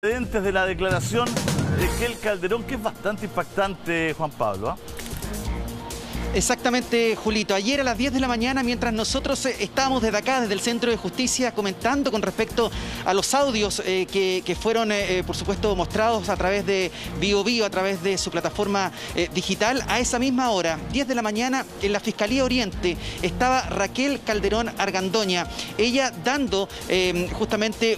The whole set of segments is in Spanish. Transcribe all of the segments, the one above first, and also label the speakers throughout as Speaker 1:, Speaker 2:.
Speaker 1: De la declaración de Raquel Calderón, que es bastante impactante, Juan Pablo, ¿eh?
Speaker 2: Exactamente, Julito. Ayer a las 10 de la mañana, mientras nosotros estábamos desde acá, desde el Centro de Justicia, comentando con respecto a los audios que fueron, por supuesto, mostrados a través de BioBio, a través de su plataforma digital, a esa misma hora, 10 de la mañana, en la Fiscalía Oriente, estaba Raquel Calderón Argandoña. Ella dando justamente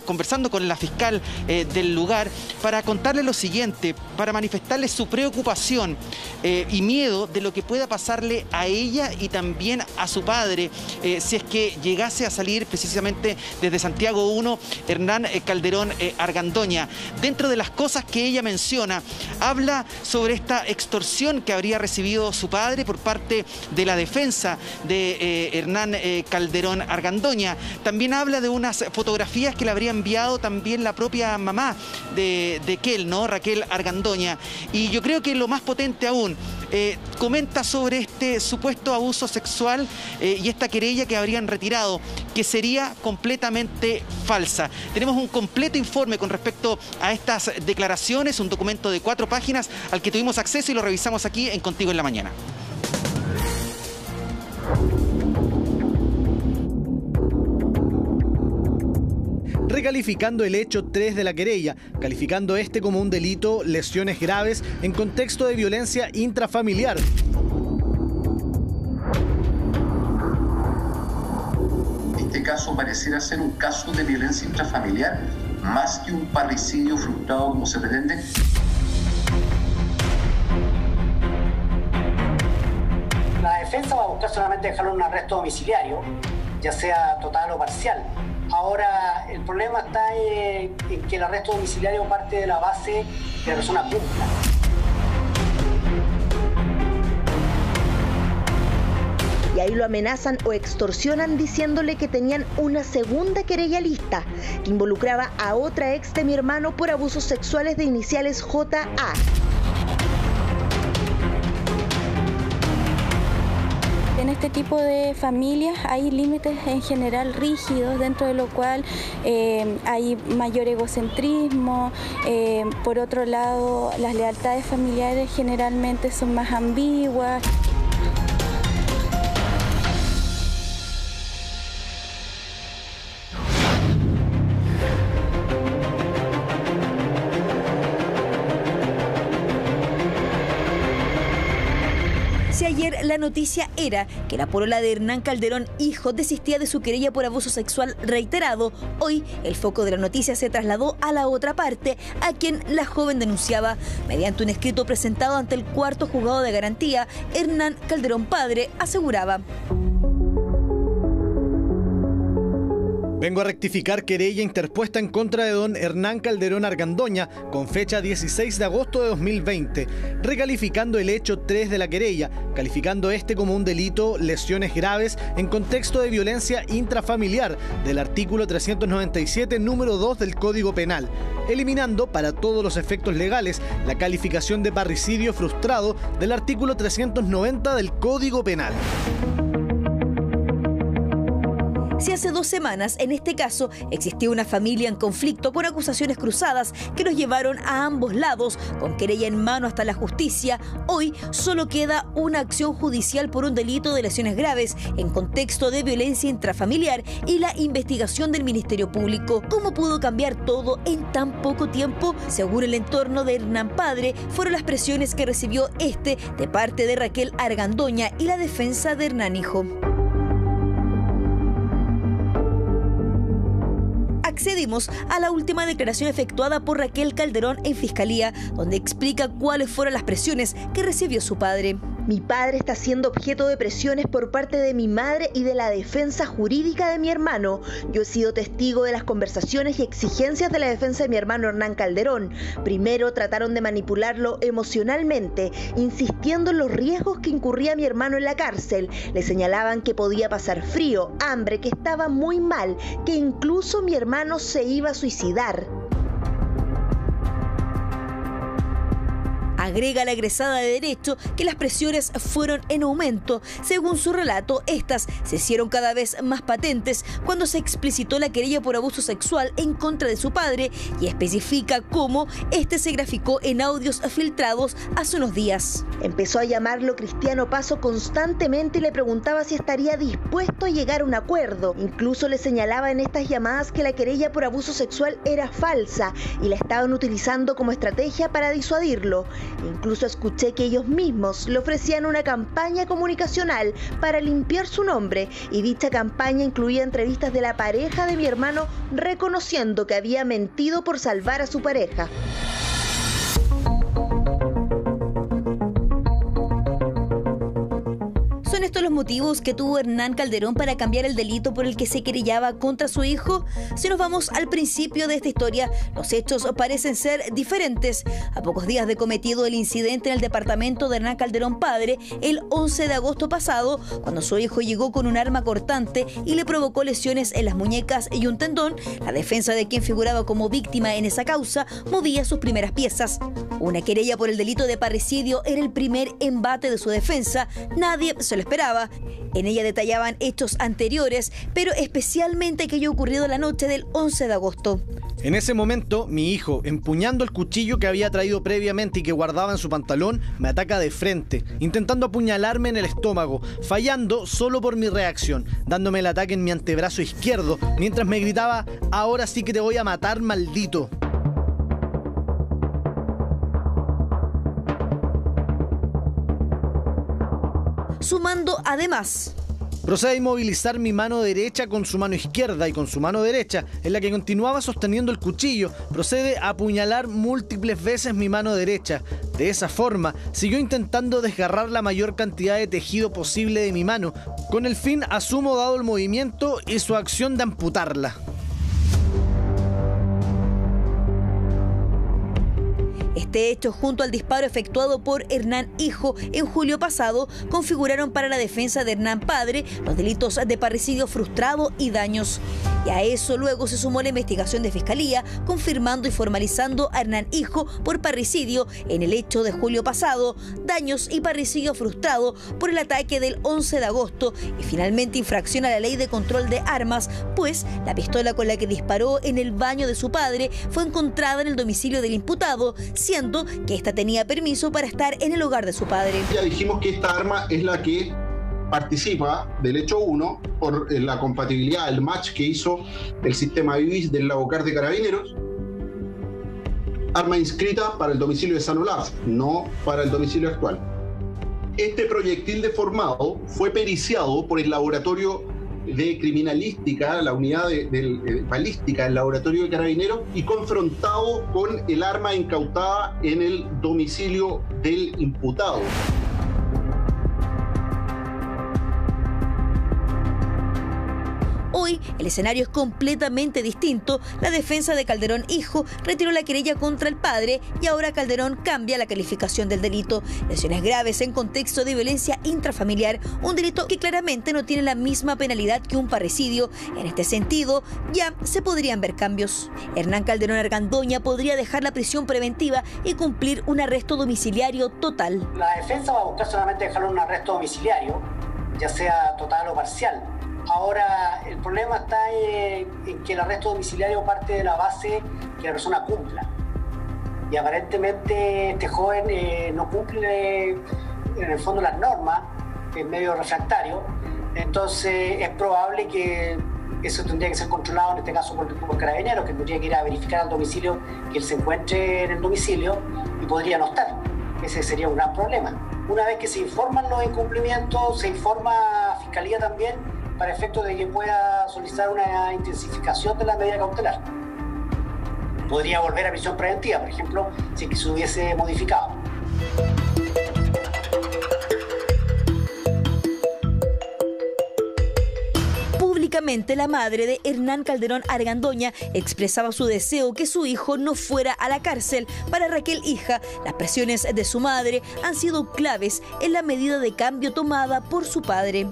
Speaker 2: conversando con la fiscal del lugar para contarle lo siguiente, para manifestarle su preocupación y miedo de lo que pueda pasarle a ella y también a su padre si es que llegase a salir precisamente desde Santiago 1 Hernán Calderón Argandoña. Dentro de las cosas que ella menciona, habla sobre esta extorsión que habría recibido su padre por parte de la defensa de Hernán Calderón Argandoña. También habla de unas fotografías que le habría enviado también la propia mamá de Kel, ¿no? Raquel Argandoña. Y yo creo que lo más potente aún, comenta sobre este supuesto abuso sexual y esta querella que habrían retirado, que sería completamente falsa. Tenemos un completo informe con respecto a estas declaraciones, un documento de 4 páginas al que tuvimos acceso y lo revisamos aquí en Contigo en la Mañana.
Speaker 3: Recalificando el hecho 3 de la querella, calificando este como un delito, lesiones graves en contexto de violencia intrafamiliar.
Speaker 4: Este caso pareciera ser un caso de violencia intrafamiliar, más que un parricidio frustrado como se pretende.
Speaker 5: La defensa va a buscar solamente dejarlo en un arresto domiciliario, ya sea total o parcial. Ahora, el problema está en que el arresto domiciliario parte de la base de la persona cumpla.
Speaker 6: Y ahí lo amenazan o extorsionan diciéndole que tenían una segunda querella lista que involucraba a otra ex de mi hermano por abusos sexuales de iniciales JA.
Speaker 7: En este tipo de familias hay límites en general rígidos, dentro de lo cual hay mayor egocentrismo. Por otro lado, las lealtades familiares generalmente son más ambiguas.
Speaker 8: Si ayer la noticia era que la polola de Hernán Calderón, hijo, desistía de su querella por abuso sexual reiterado, hoy el foco de la noticia se trasladó a la otra parte, a quien la joven denunciaba. Mediante un escrito presentado ante el 4º juzgado de garantía, Hernán Calderón padre aseguraba:
Speaker 3: Vengo a rectificar querella interpuesta en contra de don Hernán Calderón Argandoña con fecha 16 de agosto de 2020, recalificando el hecho 3 de la querella, calificando este como un delito, lesiones graves en contexto de violencia intrafamiliar del artículo 397, número 2 del Código Penal, eliminando para todos los efectos legales la calificación de parricidio frustrado del artículo 390 del Código Penal.
Speaker 8: Si hace 2 semanas, en este caso, existía una familia en conflicto con acusaciones cruzadas que los llevaron a ambos lados, con querella en mano hasta la justicia, hoy solo queda una acción judicial por un delito de lesiones graves en contexto de violencia intrafamiliar y la investigación del Ministerio Público. ¿Cómo pudo cambiar todo en tan poco tiempo? Según el entorno de Hernán padre, fueron las presiones que recibió este de parte de Raquel Argandoña y la defensa de Hernán hijo. Accedimos a la última declaración efectuada por Raquel Calderón en Fiscalía, donde explica cuáles fueron las presiones que recibió su padre.
Speaker 6: Mi padre está siendo objeto de presiones por parte de mi madre y de la defensa jurídica de mi hermano. Yo he sido testigo de las conversaciones y exigencias de la defensa de mi hermano Hernán Calderón. Primero trataron de manipularlo emocionalmente, insistiendo en los riesgos que incurría mi hermano en la cárcel. Le señalaban que podía pasar frío, hambre, que estaba muy mal, que incluso mi hermano se iba a suicidar.
Speaker 8: Agrega la egresada de Derecho que las presiones fueron en aumento. Según su relato, estas se hicieron cada vez más patentes cuando se explicitó la querella por abuso sexual en contra de su padre y especifica cómo este se graficó en audios filtrados hace unos días.
Speaker 6: Empezó a llamarlo Cristiano Paso constantemente y le preguntaba si estaría dispuesto a llegar a un acuerdo. Incluso le señalaba en estas llamadas que la querella por abuso sexual era falsa y la estaban utilizando como estrategia para disuadirlo. Incluso escuché que ellos mismos le ofrecían una campaña comunicacional para limpiar su nombre y dicha campaña incluía entrevistas de la pareja de mi hermano reconociendo que había mentido por salvar a su pareja.
Speaker 8: ¿Son estos los motivos que tuvo Hernán Calderón para cambiar el delito por el que se querellaba contra su hijo? Si nos vamos al principio de esta historia, los hechos parecen ser diferentes. A pocos días de cometido el incidente en el departamento de Hernán Calderón padre, el 11 de agosto pasado, cuando su hijo llegó con un arma cortante y le provocó lesiones en las muñecas y un tendón, la defensa de quien figuraba como víctima en esa causa movía sus primeras piezas. Una querella por el delito de parricidio era el primer embate de su defensa. Nadie se lo esperaba. En ella detallaban hechos anteriores, pero especialmente aquello ocurrido la noche del 11 de agosto.
Speaker 3: En ese momento, mi hijo, empuñando el cuchillo que había traído previamente y que guardaba en su pantalón, me ataca de frente, intentando apuñalarme en el estómago, fallando solo por mi reacción, dándome el ataque en mi antebrazo izquierdo, mientras me gritaba: "Ahora sí que te voy a matar, maldito".
Speaker 8: Sumando además:
Speaker 3: procede a inmovilizar mi mano derecha con su mano izquierda y con su mano derecha, en la que continuaba sosteniendo el cuchillo, procede a apuñalar múltiples veces mi mano derecha. De esa forma, siguió intentando desgarrar la mayor cantidad de tejido posible de mi mano, con el fin, asumo, dado el movimiento y su acción de amputarla.
Speaker 8: Este hecho, junto al disparo efectuado por Hernán hijo en julio pasado, configuraron para la defensa de Hernán padre los delitos de parricidio frustrado y daños. Y a eso luego se sumó la investigación de Fiscalía, confirmando y formalizando a Hernán hijo por parricidio en el hecho de julio pasado, daños y parricidio frustrado por el ataque del 11 de agosto y finalmente infracción a la ley de control de armas, pues la pistola con la que disparó en el baño de su padre fue encontrada en el domicilio del imputado, siendo que ésta tenía permiso para estar en el hogar de su padre.
Speaker 9: Ya dijimos que esta arma es la que participa del hecho 1 por la compatibilidad, el match que hizo el sistema BIBIS del Lavocar de Carabineros. Arma inscrita para el domicilio de San Olaf, no para el domicilio actual. Este proyectil deformado fue periciado por el laboratorio de criminalística, la unidad de balística del laboratorio de Carabineros, y confrontado con el arma incautada en el domicilio del imputado.
Speaker 8: Hoy el escenario es completamente distinto. La defensa de Calderón hijo retiró la querella contra el padre y ahora Calderón cambia la calificación del delito. Lesiones graves en contexto de violencia intrafamiliar, un delito que claramente no tiene la misma penalidad que un parricidio. En este sentido, ya se podrían ver cambios. Hernán Calderón Argandoña podría dejar la prisión preventiva y cumplir un arresto domiciliario total.
Speaker 5: La defensa va a buscar solamente dejarlo en un arresto domiciliario, ya sea total o parcial. Ahora, el problema está en que el arresto domiciliario parte de la base que la persona cumpla. Y aparentemente este joven no cumple en el fondo las normas, es medio refractario. Entonces es probable que eso tendría que ser controlado, en este caso por Carabineros, que tendría que ir a verificar al domicilio que él se encuentre en el domicilio y podría no estar. Ese sería un gran problema. Una vez que se informan los incumplimientos, se informa a Fiscalía también, para efecto de que pueda solicitar una intensificación de la medida cautelar. Podría volver a prisión preventiva, por ejemplo, si es que se hubiese modificado.
Speaker 8: Públicamente, la madre de Hernán Calderón Argandoña expresaba su deseo que su hijo no fuera a la cárcel. Para Raquel hija, las presiones de su madre han sido claves en la medida de cambio tomada por su padre.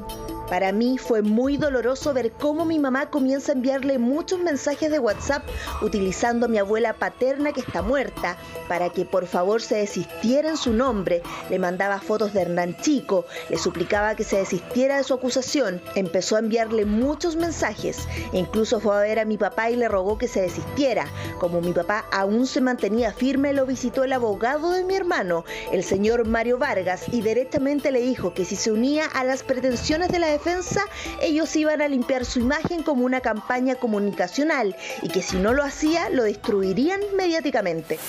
Speaker 6: Para mí fue muy doloroso ver cómo mi mamá comienza a enviarle muchos mensajes de WhatsApp utilizando a mi abuela paterna que está muerta para que por favor se desistiera en su nombre. Le mandaba fotos de Hernán Chico, le suplicaba que se desistiera de su acusación. Empezó a enviarle muchos mensajes e incluso fue a ver a mi papá y le rogó que se desistiera. Como mi papá aún se mantenía firme, lo visitó el abogado de mi hermano, el señor Mario Vargas, y directamente le dijo que si se unía a las pretensiones de la defensa, ellos iban a limpiar su imagen como una campaña comunicacional y que si no lo hacía, lo destruirían mediáticamente.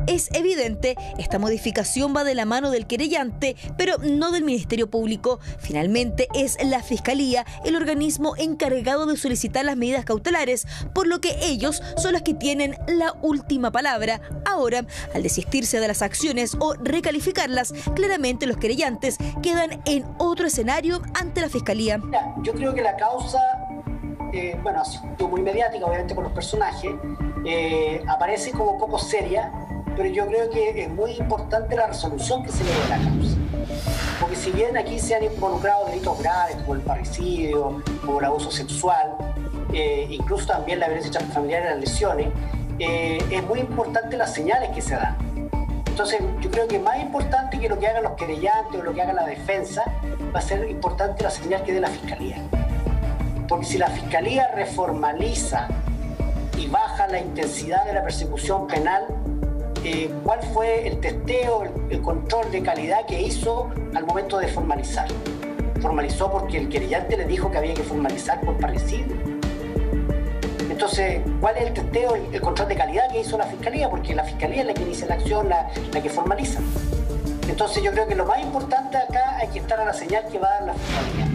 Speaker 8: Es evidente, esta modificación va de la mano del querellante, pero no del Ministerio Público. Finalmente es la Fiscalía el organismo encargado de solicitar las medidas cautelares, por lo que ellos son los que tienen la última palabra. Ahora, al desistirse de las acciones o recalificarlas, claramente los querellantes quedan en otro escenario ante la Fiscalía.
Speaker 5: Yo creo que la causa, ha sido muy mediática, obviamente por los personajes, aparece como poco seria, pero yo creo que es muy importante la resolución que se le dé a la causa. Porque si bien aquí se han involucrado delitos graves como el parricidio, como el abuso sexual, incluso también la violencia intrafamiliar y las lesiones, es muy importante las señales que se dan. Entonces yo creo que más importante que lo que hagan los querellantes o lo que haga la defensa, va a ser importante la señal que dé la Fiscalía. Porque si la Fiscalía reformaliza y baja la intensidad de la persecución penal, ¿cuál fue el testeo, el control de calidad que hizo al momento de formalizar? Formalizó porque el querellante le dijo que había que formalizar por parricidio. Entonces, ¿cuál es el testeo, el control de calidad que hizo la Fiscalía? Porque la Fiscalía es la que inicia la acción, la que formaliza. Entonces yo creo que lo más importante acá hay que estar a la señal que va a dar la Fiscalía.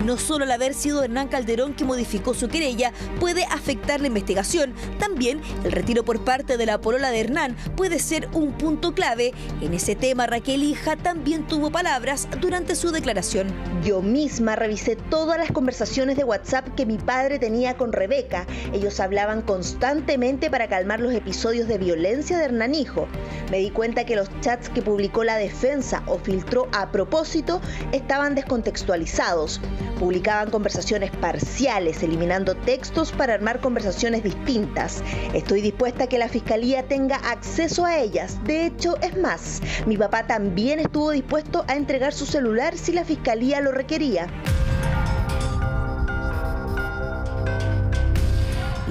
Speaker 8: No solo al haber sido Hernán Calderón que modificó su querella puede afectar la investigación, también el retiro por parte de la polola de Hernán puede ser un punto clave. En ese tema, Raquel, hija, también tuvo palabras durante su declaración.
Speaker 6: Yo misma revisé todas las conversaciones de WhatsApp que mi padre tenía con Rebeca. Ellos hablaban constantemente para calmar los episodios de violencia de Hernán hijo. Me di cuenta que los chats que publicó la defensa o filtró a propósito estaban descontextualizados. Publicaban conversaciones parciales, eliminando textos para armar conversaciones distintas. Estoy dispuesta a que la Fiscalía tenga acceso a ellas. De hecho, es más, mi papá también estuvo dispuesto a entregar su celular si la Fiscalía lo requería.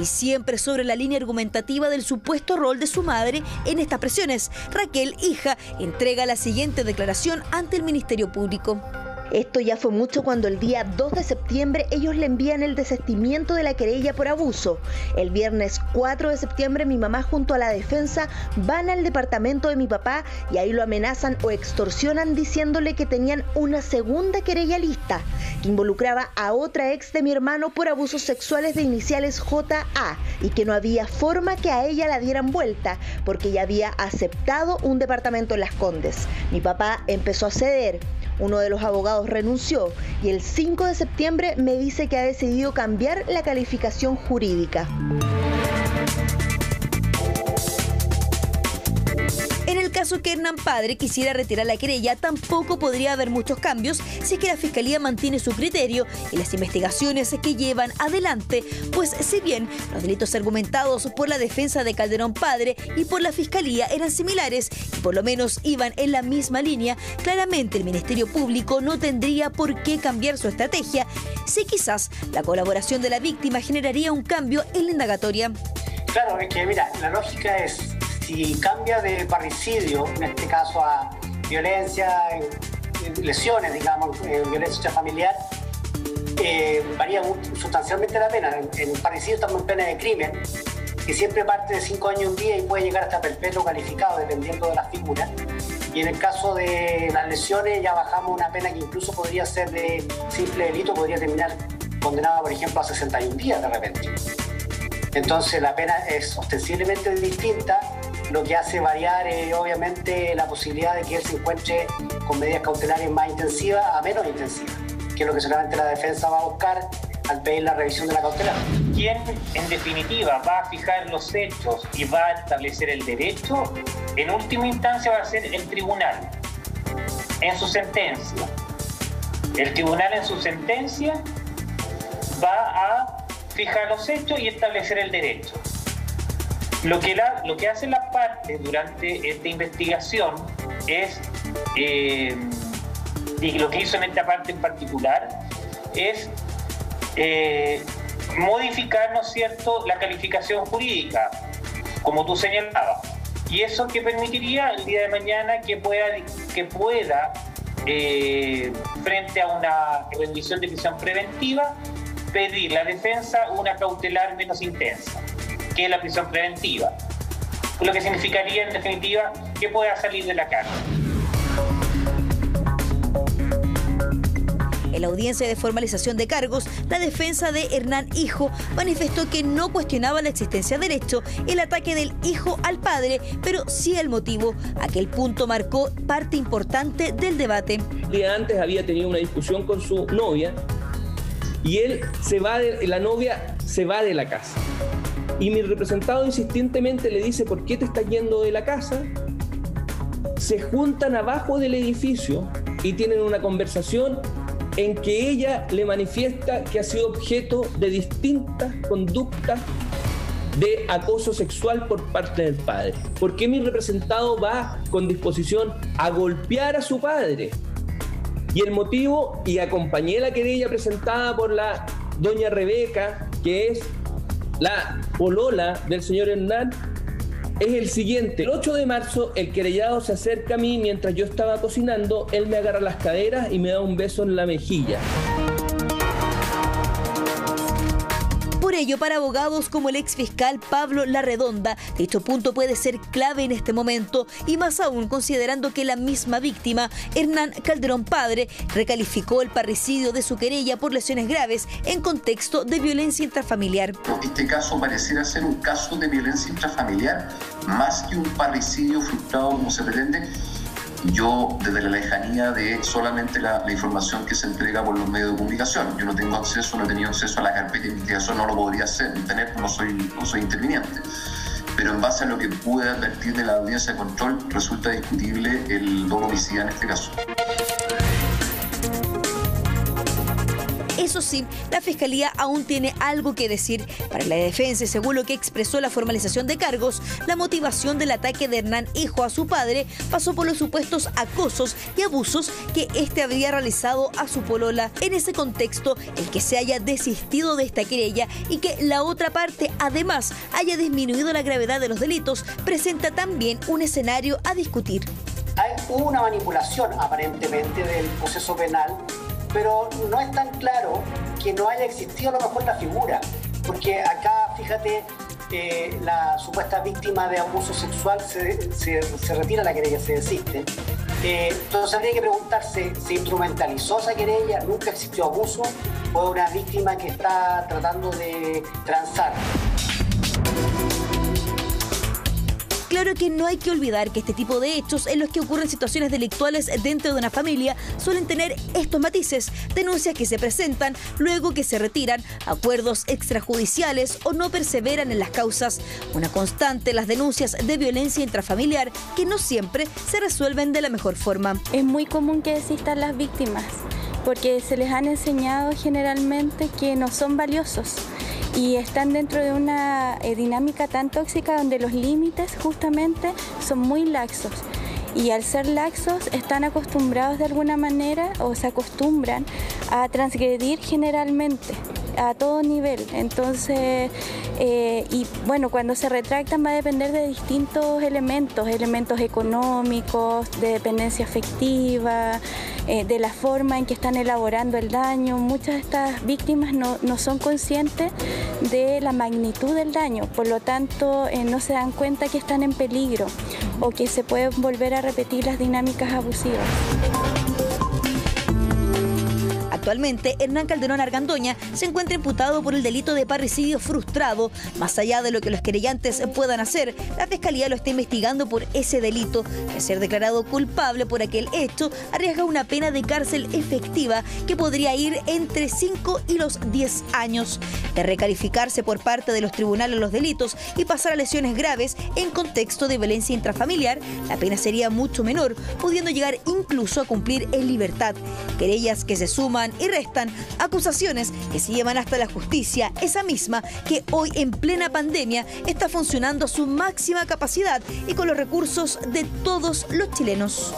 Speaker 8: Y siempre sobre la línea argumentativa del supuesto rol de su madre en estas presiones, Raquel, hija, entrega la siguiente declaración ante el Ministerio Público.
Speaker 6: Esto ya fue mucho cuando el día 2 de septiembre ellos le envían el desistimiento de la querella por abuso. El viernes 4 de septiembre mi mamá junto a la defensa van al departamento de mi papá y ahí lo amenazan o extorsionan diciéndole que tenían una segunda querella lista que involucraba a otra ex de mi hermano por abusos sexuales de iniciales JA y que no había forma que a ella la dieran vuelta porque ella había aceptado un departamento en Las Condes. Mi papá empezó a ceder. Uno de los abogados renunció y el 5 de septiembre me dice que ha decidido cambiar la calificación jurídica.
Speaker 8: En el caso que Hernán padre quisiera retirar la querella, tampoco podría haber muchos cambios si es que la Fiscalía mantiene su criterio y las investigaciones que llevan adelante, pues si bien los delitos argumentados por la defensa de Calderón padre y por la Fiscalía eran similares y por lo menos iban en la misma línea, claramente el Ministerio Público no tendría por qué cambiar su estrategia si quizás la colaboración de la víctima generaría un cambio en la indagatoria.
Speaker 5: Claro, es que mira, la lógica es, si cambia de parricidio, en este caso a violencia, lesiones, digamos, violencia intrafamiliar, varía sustancialmente la pena. En el parricidio estamos en pena de crimen, que siempre parte de 5 años y un día y puede llegar hasta perpetuo calificado, dependiendo de las figuras. Y en el caso de las lesiones ya bajamos una pena que incluso podría ser de simple delito, podría terminar condenado, por ejemplo, a 61 días de repente. Entonces la pena es ostensiblemente distinta, lo que hace variar obviamente la posibilidad de que él se encuentre con medidas cautelares más intensivas a menos intensivas, que es lo que solamente la defensa va a buscar al pedir la revisión de la cautelar.
Speaker 10: Quien en definitiva va a fijar los hechos y va a establecer el derecho, en última instancia va a ser el tribunal en su sentencia. El tribunal en su sentencia va a fijar los hechos y establecer el derecho. Lo que hacen las partes durante esta investigación es, y lo que hizo en esta parte en particular, es modificar, ¿no es cierto?, la calificación jurídica, como tú señalabas. Y eso que permitiría el día de mañana que pueda frente a una rendición de prisión preventiva, pedir la defensa una cautelar menos intensa, que es la prisión preventiva. Lo que significaría, en definitiva, que pueda salir de la cárcel.
Speaker 8: En la audiencia de formalización de cargos, la defensa de Hernán Hijo manifestó que no cuestionaba la existencia del hecho, el ataque del hijo al padre, pero sí el motivo. Aquel punto marcó parte importante del debate.
Speaker 11: El día antes había tenido una discusión con su novia y la novia se va de la casa. Y mi representado insistentemente le dice: ¿por qué te estás yendo de la casa? Se juntan abajo del edificio y tienen una conversación en que ella le manifiesta que ha sido objeto de distintas conductas de acoso sexual por parte del padre. ¿Por qué mi representado va con disposición a golpear a su padre? Y el motivo, y acompañé la querella presentada por la doña Rebeca, que es la polola del señor Hernán, es el siguiente. El 8 de marzo el querellado se acerca a mí mientras yo estaba cocinando, él me agarra las caderas y me da un beso en la mejilla.
Speaker 8: Por ello, para abogados como el exfiscal Pablo Larredonda, dicho punto puede ser clave en este momento, y más aún considerando que la misma víctima, Hernán Calderón padre, recalificó el parricidio de su querella por lesiones graves en contexto de violencia intrafamiliar.
Speaker 4: Este caso pareciera ser un caso de violencia intrafamiliar más que un parricidio frustrado como se pretende. Yo, desde la lejanía de solamente la información que se entrega por los medios de comunicación, yo no tengo acceso, no he tenido acceso a la carpeta de investigación, no lo podría tener, no soy interviniente. Pero en base a lo que pude advertir de la audiencia de control, resulta discutible el dolo homicida en este caso.
Speaker 8: Eso sí, la Fiscalía aún tiene algo que decir. Para la defensa, y según lo que expresó la formalización de cargos, la motivación del ataque de Hernán Hijo a su padre pasó por los supuestos acosos y abusos que éste habría realizado a su polola. En ese contexto, el que se haya desistido de esta querella y que la otra parte además haya disminuido la gravedad de los delitos, presenta también un escenario a discutir.
Speaker 5: Hubo una manipulación aparentemente del proceso penal, pero no es tan claro que no haya existido a lo mejor la figura, porque acá, fíjate, la supuesta víctima de abuso sexual se retira la querella, se desiste. Entonces habría que preguntarse, ¿se instrumentalizó esa querella? ¿Nunca existió abuso? ¿O una víctima que está tratando de transar?
Speaker 8: Claro que no hay que olvidar que este tipo de hechos en los que ocurren situaciones delictuales dentro de una familia suelen tener estos matices: denuncias que se presentan, luego que se retiran, acuerdos extrajudiciales o no perseveran en las causas. Una constante las denuncias de violencia intrafamiliar que no siempre se resuelven de la mejor forma.
Speaker 7: Es muy común que desistan las víctimas porque se les han enseñado generalmente que no son valiosos. Y están dentro de una dinámica tan tóxica donde los límites justamente son muy laxos. Y al ser laxos están acostumbrados de alguna manera o se acostumbran a transgredir generalmente a todo nivel. Entonces, y bueno, cuando se retractan va a depender de distintos elementos económicos, de dependencia afectiva, de la forma en que están elaborando el daño. Muchas de estas víctimas no son conscientes de la magnitud del daño, por lo tanto no se dan cuenta que están en peligro o que se pueden volver a repetir las dinámicas abusivas.
Speaker 8: Actualmente, Hernán Calderón Argandoña se encuentra imputado por el delito de parricidio frustrado. Más allá de lo que los querellantes puedan hacer, la Fiscalía lo está investigando por ese delito. De ser declarado culpable por aquel hecho, arriesga una pena de cárcel efectiva que podría ir entre 5 y los 10 años. De recalificarse por parte de los tribunales los delitos y pasar a lesiones graves en contexto de violencia intrafamiliar, la pena sería mucho menor, pudiendo llegar incluso a cumplir en libertad. Querellas que se suman y restan, acusaciones que se llevan hasta la justicia, esa misma que hoy en plena pandemia está funcionando a su máxima capacidad y con los recursos de todos los chilenos.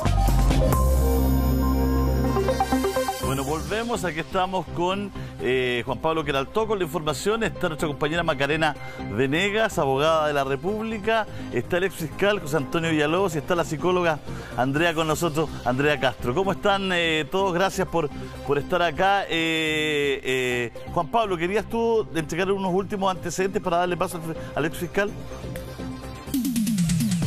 Speaker 1: Bueno, volvemos, aquí estamos con Juan Pablo Queraltó con la información, está nuestra compañera Macarena Venegas, abogada de la República, está el ex fiscal José Antonio Villalobos y está la psicóloga Andrea con nosotros, Andrea Castro. ¿Cómo están todos? Gracias por estar acá. Juan Pablo, ¿querías tú entregar unos últimos antecedentes para darle paso al ex fiscal?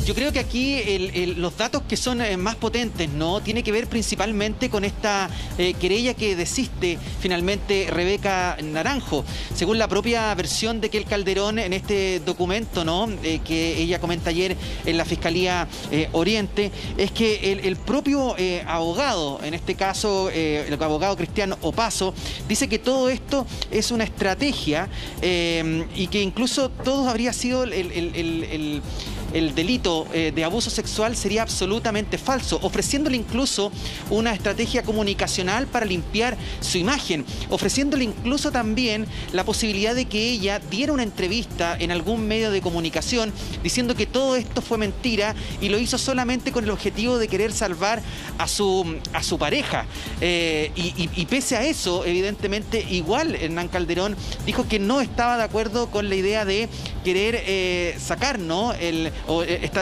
Speaker 2: Yo creo que aquí los datos que son más potentes, ¿no? Tiene que ver principalmente con esta querella que desiste finalmente Rebeca Naranjo. Según la propia versión de Raquel Calderón en este documento, ¿no? Que ella comenta ayer en la Fiscalía Oriente, es que el propio abogado, en este caso el abogado Cristian Opaso, dice que todo esto es una estrategia y que incluso todo habría sido el delito de abuso sexual sería absolutamente falso, ofreciéndole incluso una estrategia comunicacional para limpiar su imagen, ofreciéndole incluso también la posibilidad de que ella diera una entrevista en algún medio de comunicación diciendo que todo esto fue mentira y lo hizo solamente con el objetivo de querer salvar a su pareja. Y pese a eso, evidentemente, igual Hernán Calderón dijo que no estaba de acuerdo con la idea de querer sacar, ¿no?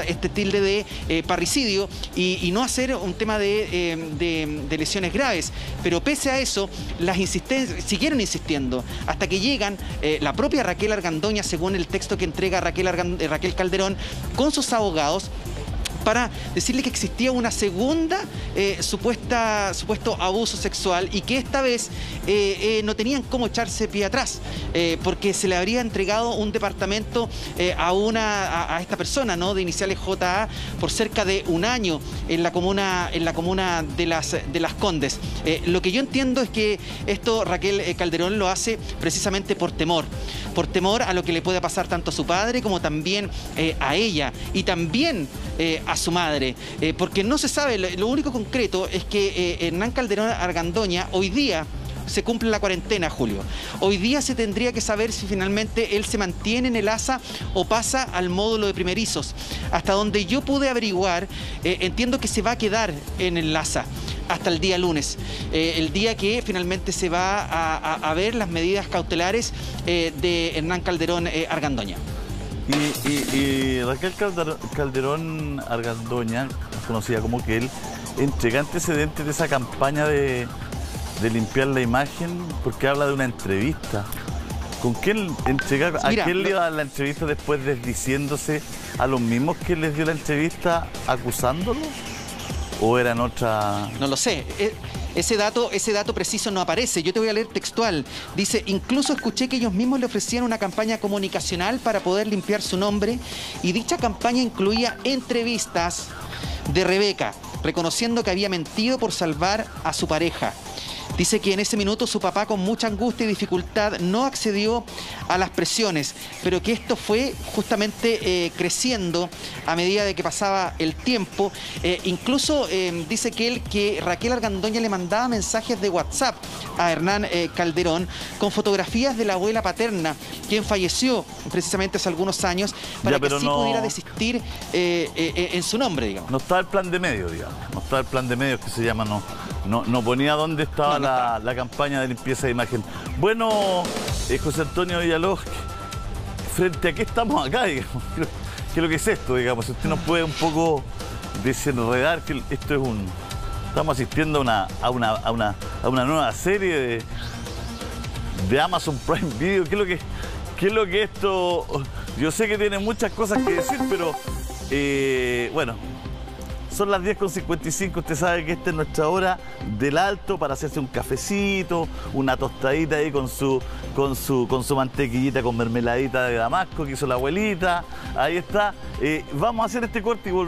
Speaker 2: Este tilde de parricidio y no hacer un tema de lesiones graves. Pero pese a eso, siguieron insistiendo hasta que llegan la propia Raquel Argandoña, según el texto que entrega Raquel Calderón, con sus abogados, para decirle que existía una segunda supuesto abuso sexual y que esta vez no tenían cómo echarse pie atrás, porque se le habría entregado un departamento a esta persona, ¿no? De iniciales JA por cerca de un año en la comuna de las Condes. Lo que yo entiendo es que esto Raquel Calderón lo hace precisamente por temor a lo que le pueda pasar tanto a su padre como también a ella y también a su madre, porque no se sabe, lo único concreto es que Hernán Calderón Argandoña hoy día se cumple la cuarentena, Julio. Hoy día se tendría que saber si finalmente él se mantiene en el ASA o pasa al módulo de primerizos. Hasta donde yo pude averiguar, entiendo que se va a quedar en el ASA hasta el día lunes, el día que finalmente se va a ver las medidas cautelares de Hernán Calderón Argandoña.
Speaker 1: Y Raquel Calderón Argandoña, conocida como que él, entrega antecedentes de esa campaña de limpiar la imagen, porque habla de una entrevista. ¿Con quién entrega? ¿A quién le iba la entrevista después desdiciéndose a los mismos que les dio la entrevista acusándolos? ¿O eran otra...?
Speaker 2: No lo sé. Ese dato preciso no aparece. Yo te voy a leer textual. Dice, incluso escuché que ellos mismos le ofrecían una campaña comunicacional para poder limpiar su nombre y dicha campaña incluía entrevistas de Rebeca, reconociendo que había mentido por salvar a su pareja. Dice que en ese minuto su papá, con mucha angustia y dificultad, no accedió a las presiones, pero que esto fue justamente creciendo a medida de que pasaba el tiempo. Incluso dice que Raquel Argandoña le mandaba mensajes de WhatsApp a Hernán Calderón con fotografías de la abuela paterna, quien falleció precisamente hace algunos años, para que así pudiera desistir en su nombre, digamos.
Speaker 1: No está el plan de medios, digamos. No está el plan de medios que se llama, no ponía dónde estaba la campaña de limpieza de imagen. Bueno, José Antonio Villalobos, frente a qué estamos acá, digamos. ¿Qué es lo que es esto, digamos? Si usted nos puede un poco desenredar que esto es estamos asistiendo a una nueva serie de Amazon Prime Video. ¿Qué es lo que esto? Yo sé que tiene muchas cosas que decir, pero bueno, Son las 10:55, usted sabe que esta es nuestra hora del alto para hacerse un cafecito, una tostadita ahí con su mantequillita, con mermeladita de damasco que hizo la abuelita. Ahí está. Vamos a hacer este corte y volvemos.